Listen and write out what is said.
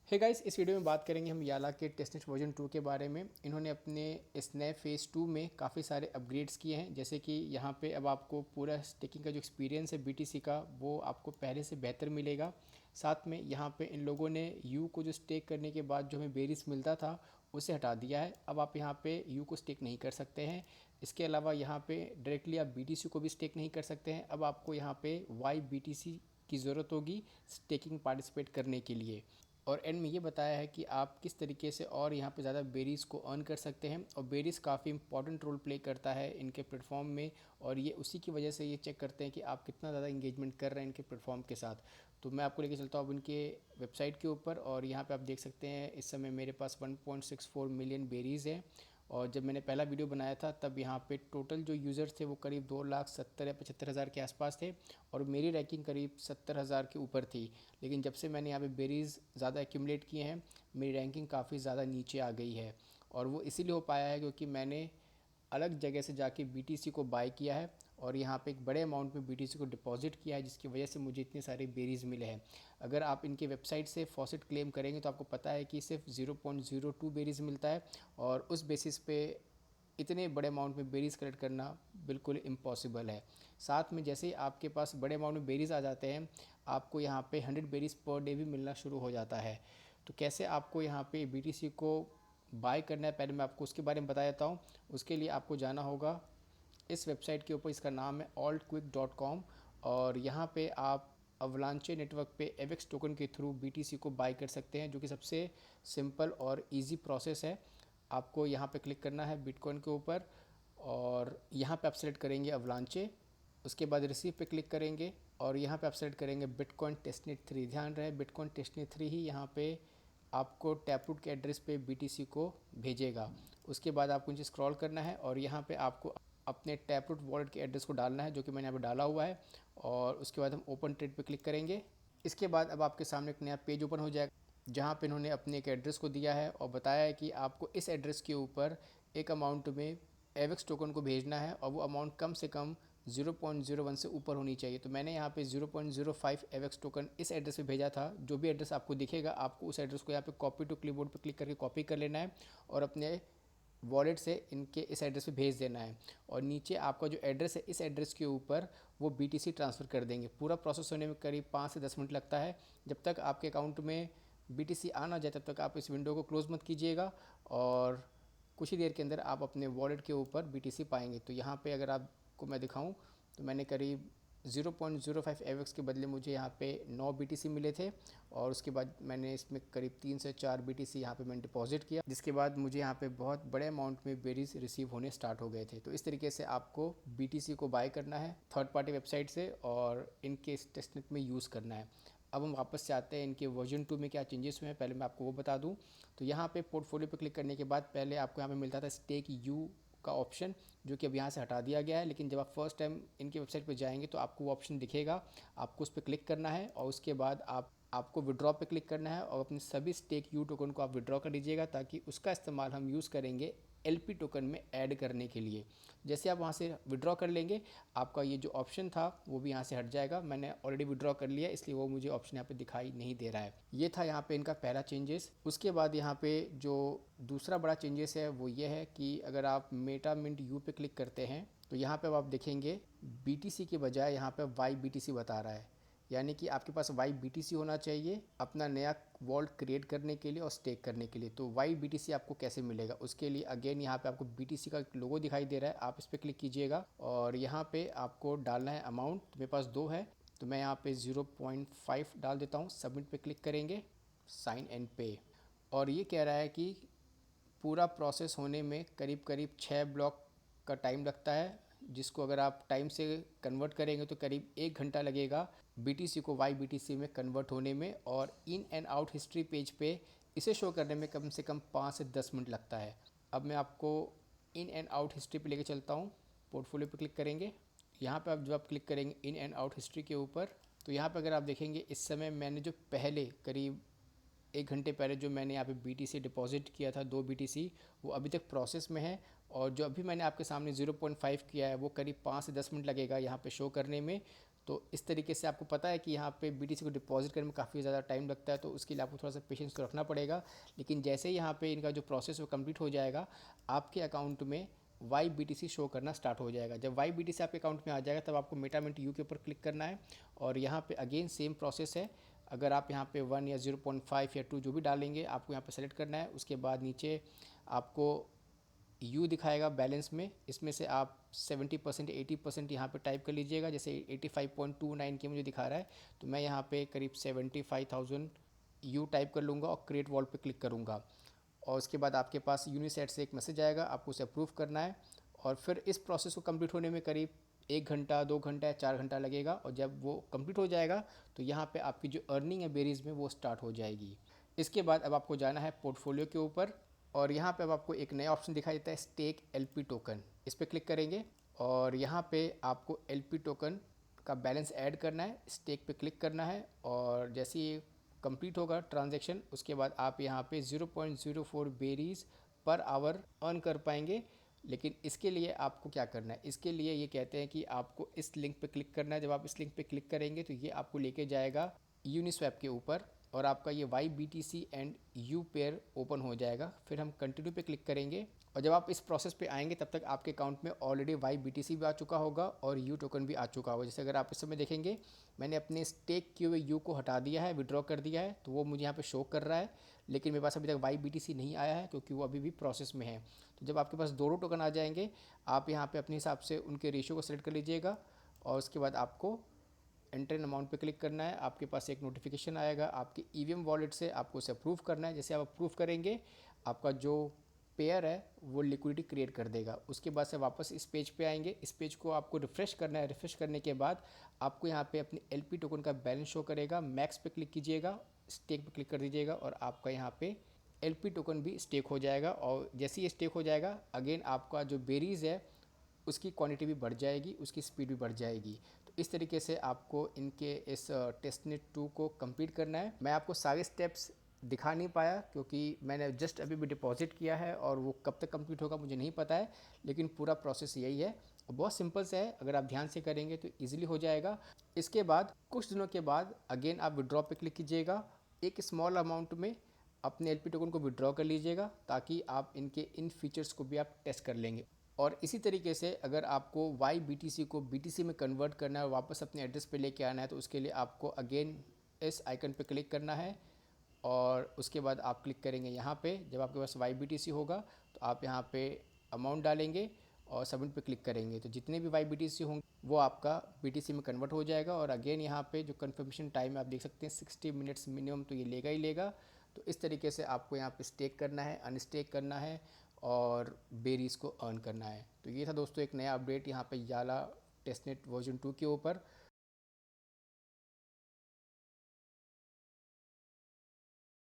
Hey guys, इस video में बात करेंगे हम याला के टेस्टनेट वर्जन 2 के बारे में। इन्होंने अपने स्नैप फेज़ 2 में काफ़ी सारे अपग्रेड्स किए हैं, जैसे कि यहाँ पे अब आपको पूरा स्टेकिंग का जो एक्सपीरियंस है बीटीसी का वो आपको पहले से बेहतर मिलेगा। साथ में यहाँ पे इन लोगों ने यू को जो स्टेक करने के बाद जो हमें बेरीज मिलता था उसे हटा दिया है। अब आप यहाँ पे यू को स्टेक नहीं कर सकते हैं। इसके अलावा यहाँ पे डायरेक्टली आप बीटीसी को भी स्टेक नहीं कर सकते हैं। अब आपको यहाँ पे वाई बीटीसी की ज़रूरत होगी स्टेकिंग पार्टिसिपेट करने के लिए। और एंड में ये बताया है कि आप किस तरीके से और यहाँ पे ज़्यादा बेरीज़ को अर्न कर सकते हैं। और बेरीज़ काफ़ी इंपॉर्टेंट रोल प्ले करता है इनके प्लेटफॉर्म में, और ये उसी की वजह से ये चेक करते हैं कि आप कितना ज़्यादा इंगेजमेंट कर रहे हैं इनके प्लेटफॉर्म के साथ। तो मैं आपको लेके चलता हूँ अब इनके वेबसाइट के ऊपर, और यहाँ पर आप देख सकते हैं इस समय मेरे पास 1.64 मिलियन बेरीज़ है। और जब मैंने पहला वीडियो बनाया था तब यहाँ पे टोटल जो यूज़र्स थे वो करीब 2,70,000 या 75,000 के आसपास थे, और मेरी रैंकिंग करीब 70,000 के ऊपर थी। लेकिन जब से मैंने यहाँ पे बेरीज़ ज़्यादा एक्यूमुलेट किए हैं मेरी रैंकिंग काफ़ी ज़्यादा नीचे आ गई है। और वो इसीलिए हो पाया है क्योंकि मैंने अलग जगह से जाके बीटीसी को बाय किया है और यहाँ पे एक बड़े अमाउंट में बीटीसी को डिपॉजिट किया है, जिसकी वजह से मुझे इतने सारे बेरीज मिले हैं। अगर आप इनके वेबसाइट से फॉसेट क्लेम करेंगे तो आपको पता है कि सिर्फ 0.02 बेरीज मिलता है, और उस बेसिस पे इतने बड़े अमाउंट में बेरीज़ कलेक्ट करना बिल्कुल इम्पॉसिबल है। साथ में जैसे ही आपके पास बड़े अमाउंट में बेरीज़ आ जाते हैं आपको यहाँ पे 100 बेरीज़ पर डे भी मिलना शुरू हो जाता है। तो कैसे आपको यहाँ पे बीटीसी को बाय करना है पहले मैं आपको उसके बारे में बता देता हूँ। उसके लिए आपको जाना होगा इस वेबसाइट के ऊपर, इसका नाम है altquick.com, और यहाँ पे आप अवलांचे नेटवर्क पे एवेक्स टोकन के थ्रू बीटीसी को बाय कर सकते हैं, जो कि सबसे सिंपल और इजी प्रोसेस है। आपको यहाँ पे क्लिक करना है बिटकॉइन के ऊपर, और यहाँ पे आप सेलेक्ट करेंगे अवलांचे। उसके बाद रिसीव पे क्लिक करेंगे और यहाँ पे आप सेलेक्ट करेंगे बिटकॉइन टेस्टनेट 3। ध्यान रहे बिटकॉइन टेस्टनेट 3 ही यहाँ पे आपको टैपरूट के एड्रेस पे बीटीसी को भेजेगा। उसके बाद आपको नीचे स्क्रॉल करना है और यहाँ पे आपको अपने टैपरूट वॉलेट के एड्रेस को डालना है, जो कि मैंने यहाँ पे डाला हुआ है। और उसके बाद हम ओपन ट्रेड पे क्लिक करेंगे। इसके बाद अब आपके सामने एक नया पेज ओपन हो जाएगा, जहाँ पे इन्होंने अपने एक एड्रेस को दिया है और बताया है कि आपको इस एड्रेस के ऊपर एक अमाउंट में एवेक्स टोकन को भेजना है, और वो अमाउंट कम से कम 0.01 से ऊपर होनी चाहिए। तो मैंने यहाँ पे 0.05 एवेक्स टोकन इस एड्रेस पे भेजा था। जो भी एड्रेस आपको दिखेगा आपको उस एड्रेस को यहाँ पे कॉपी टू क्लिपबोर्ड पे क्लिक करके कॉपी कर लेना है और अपने वॉलेट से इनके इस एड्रेस पे भेज देना है। और नीचे आपका जो एड्रेस है इस एड्रेस के ऊपर वो बीटीसी ट्रांसफ़र कर देंगे। पूरा प्रोसेस होने में करीब 5 से 10 मिनट लगता है। जब तक आपके अकाउंट में बीटीसी आ ना जाए तब तक आप इस विंडो को क्लोज़ मत कीजिएगा, और कुछ ही देर के अंदर आप अपने वॉलेट के ऊपर बीटीसी पाएंगे। तो यहाँ पे अगर आपको मैं दिखाऊं तो मैंने करीब 0.05 एवेक्स के बदले मुझे यहाँ पे 9 बीटीसी मिले थे, और उसके बाद मैंने इसमें करीब 3 से 4 बीटीसी यहाँ पे मैंने डिपॉजिट किया, जिसके बाद मुझे यहाँ पे बहुत बड़े अमाउंट में बेरीज रिसीव होने स्टार्ट हो गए थे। तो इस तरीके से आपको बीटीसी को बाय करना है थर्ड पार्टी वेबसाइट से और इनके टेस्टनेट में यूज़ करना है। अब हम वापस से आते हैं इनके वर्जन 2 में क्या चेंजेस हुए हैं, पहले मैं आपको वो बता दूं। तो यहाँ पे पोर्टफोलियो पे क्लिक करने के बाद पहले आपको यहाँ पे मिलता था स्टेक यू का ऑप्शन, जो कि अब यहाँ से हटा दिया गया है। लेकिन जब आप फर्स्ट टाइम इनकी वेबसाइट पे जाएंगे तो आपको वो ऑप्शन दिखेगा, आपको उस पर क्लिक करना है और उसके बाद आपको विड्रॉ पे क्लिक करना है और अपने सभी स्टेक यू टोकन को आप विड्रॉ कर लीजिएगा, ताकि उसका इस्तेमाल हम यूज़ करेंगे एलपी टोकन में ऐड करने के लिए। जैसे आप वहाँ से विड्रॉ कर लेंगे आपका ये जो ऑप्शन था वो भी यहाँ से हट जाएगा। मैंने ऑलरेडी विड्रॉ कर लिया इसलिए वो मुझे ऑप्शन यहाँ पे दिखाई नहीं दे रहा है। ये था यहाँ पे इनका पहला चेंजेस। उसके बाद यहाँ पे जो दूसरा बड़ा चेंजेस है वो ये है कि अगर आप मेटा मिंट यू पे क्लिक करते हैं तो यहाँ पे अब आप देखेंगे बीटीसी के बजाय यहाँ पे वाई बीटीसी बता रहा है, यानी कि आपके पास वाई बीटीसी होना चाहिए अपना नया वॉल्ट क्रिएट करने के लिए और स्टेक करने के लिए। तो वाई बीटीसी आपको कैसे मिलेगा, उसके लिए अगेन यहाँ पे आपको बीटीसी का लोगो दिखाई दे रहा है, आप इस पर क्लिक कीजिएगा और यहाँ पे आपको डालना है अमाउंट। मेरे पास 2 है तो मैं यहाँ पे 0.5 डाल देता हूँ। सबमिट पे क्लिक करेंगे, साइन एंड पे, और ये कह रहा है कि पूरा प्रोसेस होने में करीब करीब 6 ब्लॉक का टाइम लगता है, जिसको अगर आप टाइम से कन्वर्ट करेंगे तो करीब 1 घंटा लगेगा बीटीसी को वाई बीटीसी में कन्वर्ट होने में, और in and out history page पे इसे शो करने में कम से कम 5 से 10 मिनट लगता है। अब मैं आपको इन एंड आउट हिस्ट्री पे लेके चलता हूँ। पोर्टफोलियो पे क्लिक करेंगे, यहाँ पे आप जब आप क्लिक करेंगे इन एंड आउट हिस्ट्री के ऊपर तो यहाँ पे अगर आप देखेंगे इस समय मैंने जो पहले करीब 1 घंटे पहले जो मैंने यहाँ पे बीटीसी डिपॉजिट किया था 2 बीटीसी, वो अभी तक प्रोसेस में है, और जो अभी मैंने आपके सामने 0.5 किया है वो करीब 5 से 10 मिनट लगेगा यहाँ पे शो करने में। तो इस तरीके से आपको पता है कि यहाँ पे BTC को डिपॉजिट करने में काफ़ी ज़्यादा टाइम लगता है, तो उसके लिए आपको थोड़ा सा पेशेंस तो रखना पड़ेगा। लेकिन जैसे ही यहाँ पे इनका जो प्रोसेस वो कंप्लीट हो जाएगा, आपके अकाउंट में YBTC शो करना स्टार्ट हो जाएगा। जब YBTC आपके अकाउंट में आ जाएगा तब आपको मेटामिंट यू के ऊपर क्लिक करना है और यहाँ पे अगेन सेम प्रोसेस है। अगर आप यहाँ पे 1 या 0.5 या 2 जो भी डालेंगे आपको यहाँ पे सेलेक्ट करना है। उसके बाद नीचे आपको यू दिखाएगा बैलेंस में, इसमें से आप 70% 80% यहाँ पे टाइप कर लीजिएगा। जैसे 85.29 के मुझे दिखा रहा है, तो मैं यहाँ पे करीब 75,000 यू टाइप कर लूँगा और क्रिएट वॉल पे क्लिक करूँगा। और उसके बाद आपके पास यूनिसेट से एक मैसेज आएगा, आपको उसे अप्रूव करना है। और फिर इस प्रोसेस को कंप्लीट होने में करीब 1 घंटा 2 घंटा या 4 घंटा लगेगा। और जब वो कंप्लीट हो जाएगा तो यहाँ पे आपकी जो अर्निंग है बेरीज में वो स्टार्ट हो जाएगी। इसके बाद अब आपको जाना है पोर्टफोलियो के ऊपर और यहाँ पे अब आपको एक नया ऑप्शन दिखाई देता है स्टेक LP टोकन। इस पर क्लिक करेंगे और यहाँ पे आपको LP टोकन का बैलेंस ऐड करना है, स्टेक पे क्लिक करना है। और जैसे ही कंप्लीट होगा ट्रांजैक्शन उसके बाद आप यहाँ पे 0.04 बेरीज पर आवर अर्न कर पाएंगे। लेकिन इसके लिए आपको क्या करना है, इसके लिए ये कहते हैं कि आपको इस लिंक पे क्लिक करना है। जब आप इस लिंक पे क्लिक करेंगे तो ये आपको लेके जाएगा यूनिस्वैप के ऊपर और आपका ये YBTC and you pair open हो जाएगा। फिर हम कंटिन्यू पे क्लिक करेंगे और जब आप इस प्रोसेस पे आएंगे तब तक आपके अकाउंट में ऑलरेडी YBTC भी आ चुका होगा और यू टोकन भी आ चुका होगा। जैसे अगर आप इस समय देखेंगे मैंने अपने स्टेक किए हुए यू को हटा दिया है, विड्रॉ कर दिया है, तो वो मुझे यहाँ पे शो कर रहा है। लेकिन मेरे पास अभी तक YBTC नहीं आया है क्योंकि वो अभी भी प्रोसेस में है। तो जब आपके पास दोनों टोकन आ जाएंगे आप यहाँ पे अपने हिसाब से उनके रेशियो को सेलेक्ट कर लीजिएगा और उसके बाद आपको एंटर इन अमाउंट पे क्लिक करना है। आपके पास एक नोटिफिकेशन आएगा आपके EVM वॉलेट से, आपको उसे अप्रूव करना है। जैसे आप अप्रूव करेंगे आपका जो पेयर है वो लिक्विडिटी क्रिएट कर देगा। उसके बाद से वापस इस पेज पे आएंगे, इस पेज को आपको रिफ़्रेश करना है। रिफ़्रेश करने के बाद आपको यहाँ पे अपने LP टोकन का बैलेंस शो करेगा। मैक्स पे क्लिक कीजिएगा, स्टेक पे क्लिक कर दीजिएगा और आपका यहाँ पे LP टोकन भी स्टेक हो जाएगा। और जैसे ही स्टेक हो जाएगा अगेन आपका जो बेरीज़ है उसकी क्वांटिटी भी बढ़ जाएगी, उसकी स्पीड भी बढ़ जाएगी। तो इस तरीके से आपको इनके इस टेस्टनेट 2 को कंप्लीट करना है। मैं आपको सारे स्टेप्स दिखा नहीं पाया क्योंकि मैंने जस्ट अभी भी डिपॉजिट किया है और वो कब तक कंप्लीट होगा मुझे नहीं पता है, लेकिन पूरा प्रोसेस यही है। बहुत सिंपल से है, अगर आप ध्यान से करेंगे तो ईजिली हो जाएगा। इसके बाद कुछ दिनों के बाद अगेन आप विड्रॉ पे क्लिक कीजिएगा, एक स्मॉल अमाउंट में अपने LP टोकन को विड्रॉ कर लीजिएगा ताकि आप इनके इन फीचर्स को भी आप टेस्ट कर लेंगे। और इसी तरीके से अगर आपको YBTC को BTC में कन्वर्ट करना है और वापस अपने एड्रेस पे लेके आना है तो उसके लिए आपको अगेन इस आइकन पे क्लिक करना है और उसके बाद आप क्लिक करेंगे यहाँ पे। जब आपके पास YBTC होगा तो आप यहाँ पे अमाउंट डालेंगे और सबमिट पे क्लिक करेंगे तो जितने भी YBTC होंगे वो आपका BTC में कन्वर्ट हो जाएगा। और अगेन यहाँ पे जो कन्फर्मेशन टाइम आप देख सकते हैं 60 मिनट्स मिनिमम तो ये लेगा ही लेगा। तो इस तरीके से आपको यहाँ पे स्टेक करना है, अनस्टेक करना है और बेरीज को अर्न करना है। तो ये था दोस्तों एक नया अपडेट यहाँ पे याला टेस्टनेट वर्जन 2 के ऊपर।